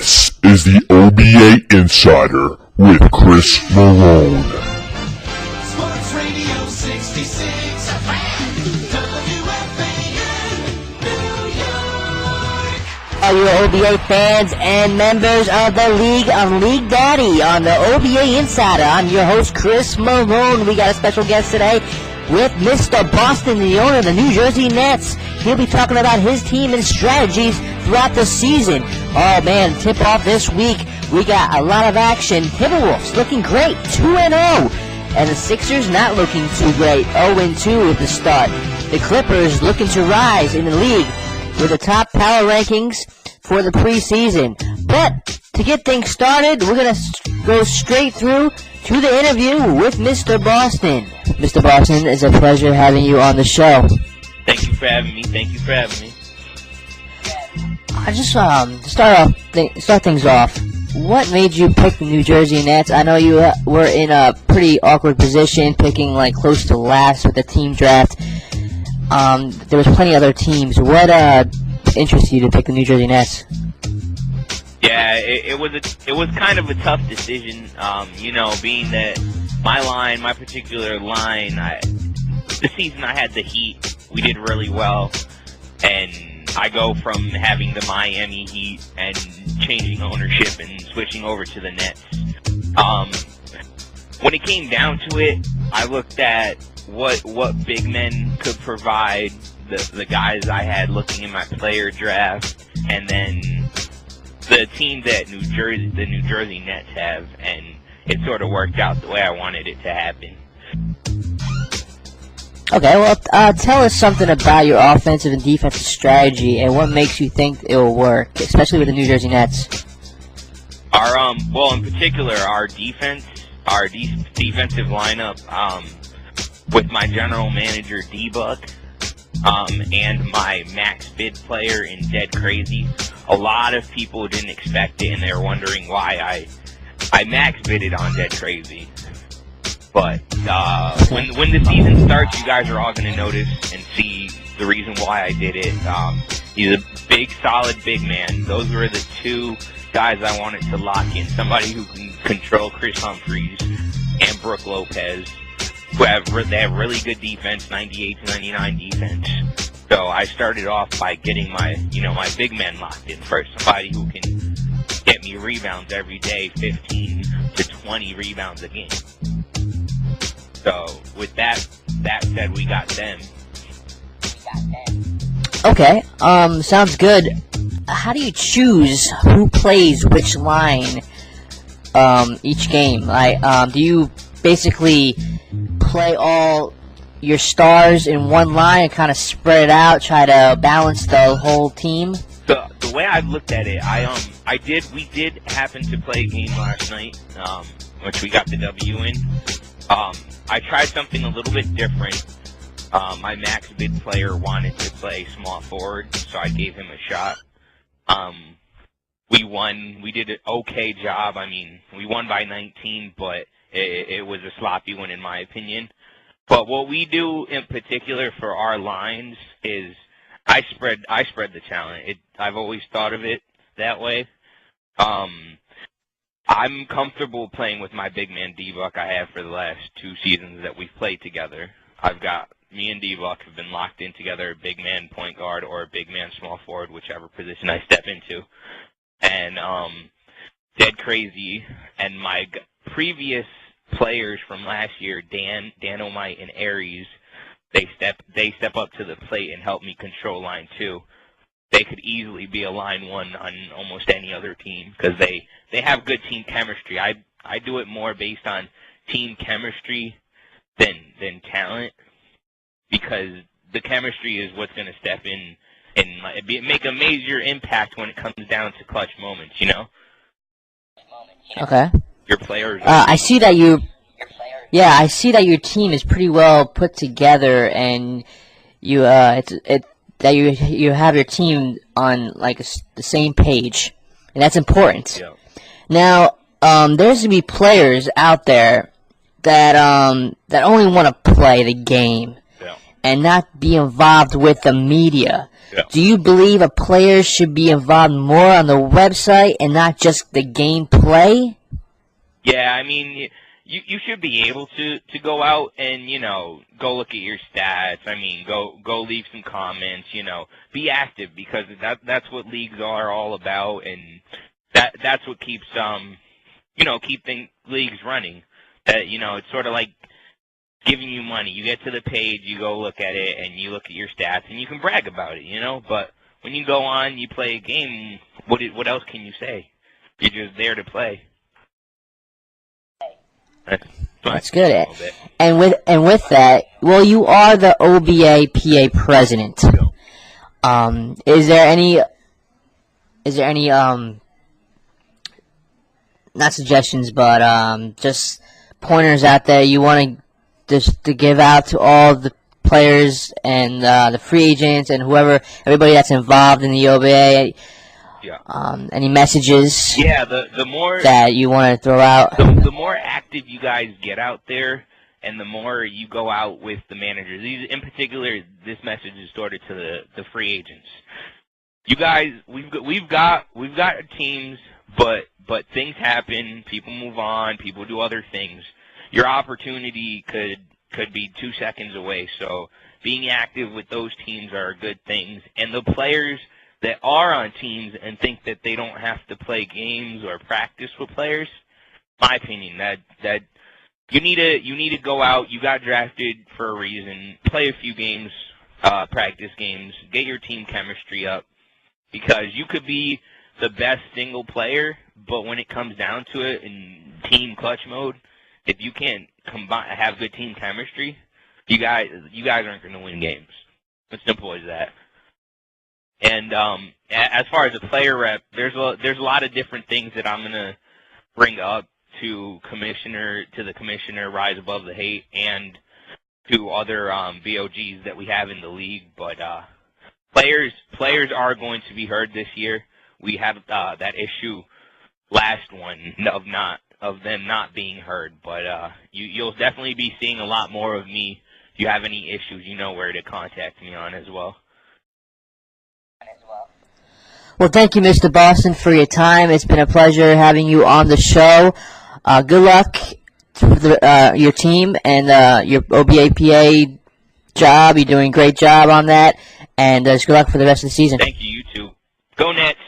This is the OBA Insider with Chris Malone. Sports Radio 66 WFAN, New York. All your OBA fans and members of the league, I'm League Daddy on the OBA Insider. I'm your host, Chris Malone. We got a special guest today with Mr. Boston, the owner of the New Jersey Nets. He'll be talking about his team and strategies throughout the season. Oh man, tip off this week. We got a lot of action. Timberwolves looking great, 2-0. And the Sixers not looking too great, 0-2 at the start. The Clippers looking to rise in the league with the top power rankings for the preseason. But to get things started, we're going to go straight through to the interview with Mr. Boston. Mr. Boston, it's a pleasure having you on the show. Thank you for having me. I just start things off. What made you pick the New Jersey Nets? I know you were in a pretty awkward position, picking like close to last with the team draft. There was plenty of other teams. What interested you to pick the New Jersey Nets? Yeah, it was kind of a tough decision. Being that my particular line, the season I had the Heat, we did really well, and I go from having the Miami Heat and changing ownership and switching over to the Nets. When it came down to it, I looked at what big men could provide, the guys I had looking in my player draft, and then the team that the New Jersey Nets have, and it sort of worked out the way I wanted it to happen. Okay, well, tell us something about your offensive and defensive strategy and what makes you think it will work, especially with the New Jersey Nets. In particular, our defense, defensive lineup, with my general manager D-Buck, and my max bid player in Dead Crazy. A lot of people didn't expect it, and they were wondering why I max bidded on Dead Crazy. But when the season starts, you guys are all going to notice and see the reason why I did it. He's a big, solid big man. Those were the two guys I wanted to lock in. Somebody who can control Chris Humphries and Brook Lopez, they have really good defense, 98 to 99 defense. So I started off by getting my big man locked in first. Somebody who can get me rebounds every day, 15 to 20 rebounds a game. So with that said, we got them. Okay, sounds good. How do you choose who plays which line each game? Do you basically play all your stars in one line and kind of spread it out, try to balance the whole team? The way I've looked at it, we did happen to play a game last night, which we got the W in. I tried something a little bit different. My max bid player wanted to play small forward, so I gave him a shot. We won. We did an okay job. I mean, we won by 19, but it was a sloppy one in my opinion. But what we do in particular for our lines is I spread the talent. I've always thought of it that way. I'm comfortable playing with my big man D-Buck I have for the last 2 seasons that we've played together. Me and D-Buck have been locked in together, a big man point guard or a big man small forward, whichever position I step into. And Dead Crazy and my previous players from last year, Dynamite and Aries, they step up to the plate and help me control line 2. They could easily be a line 1 on almost any other team because they have good team chemistry. I do it more based on team chemistry than talent, because the chemistry is what's going to step in and make a major impact when it comes down to clutch moments, Okay. Your players. I see that I see that your team is pretty well put together, and you you have your team on the same page, and that's important. Yeah. Now, there's gonna be players out there that only want to play the game, Yeah. and not be involved with the media. Yeah. Do you believe a player should be involved more on the website and not just the gameplay? Yeah, I mean, you should be able to go out and, go look at your stats. I mean, go leave some comments, be active, because that's what leagues are all about, and that's what keeps leagues running. It's sort of like giving you money. You get to the page, you go look at it, and you look at your stats, and you can brag about it, but when you go on, you play a game, what else can you say? You're just there to play. That's good. And with that, well, you are the OBA PA president. Is there any not suggestions, but just pointers out there you want to give out to all the players and the free agents and everybody that's involved in the OBA? Yeah. Any messages? Yeah, the more that you want to throw out. The more active you guys get out there, and the more you go out with the managers. In particular, this message is sort of to the free agents. You guys, we've got teams, but things happen. People move on. People do other things. Your opportunity could be 2 seconds away. So being active with those teams are good things, and the players that are on teams and think that they don't have to play games or practice with players, my opinion, that you need to go out. You got drafted for a reason. Play a few games, practice games, get your team chemistry up, because you could be the best single player, but when it comes down to it in team clutch mode, if you can't have good team chemistry, you guys aren't going to win games. As simple as that. And as far as a player rep, there's a lot of different things that I'm going to bring up to the commissioner, Rise Above the Hate, and to other BOGs that we have in the league. But players are going to be heard this year. We had that issue last one of them not being heard. But you'll definitely be seeing a lot more of me. If you have any issues, you know where to contact me on as well. Well, thank you, Mr. Boston, for your time. It's been a pleasure having you on the show. Good luck to your team and your OBAPA job. You're doing a great job on that. And just good luck for the rest of the season. Thank you, you too. Go Nets!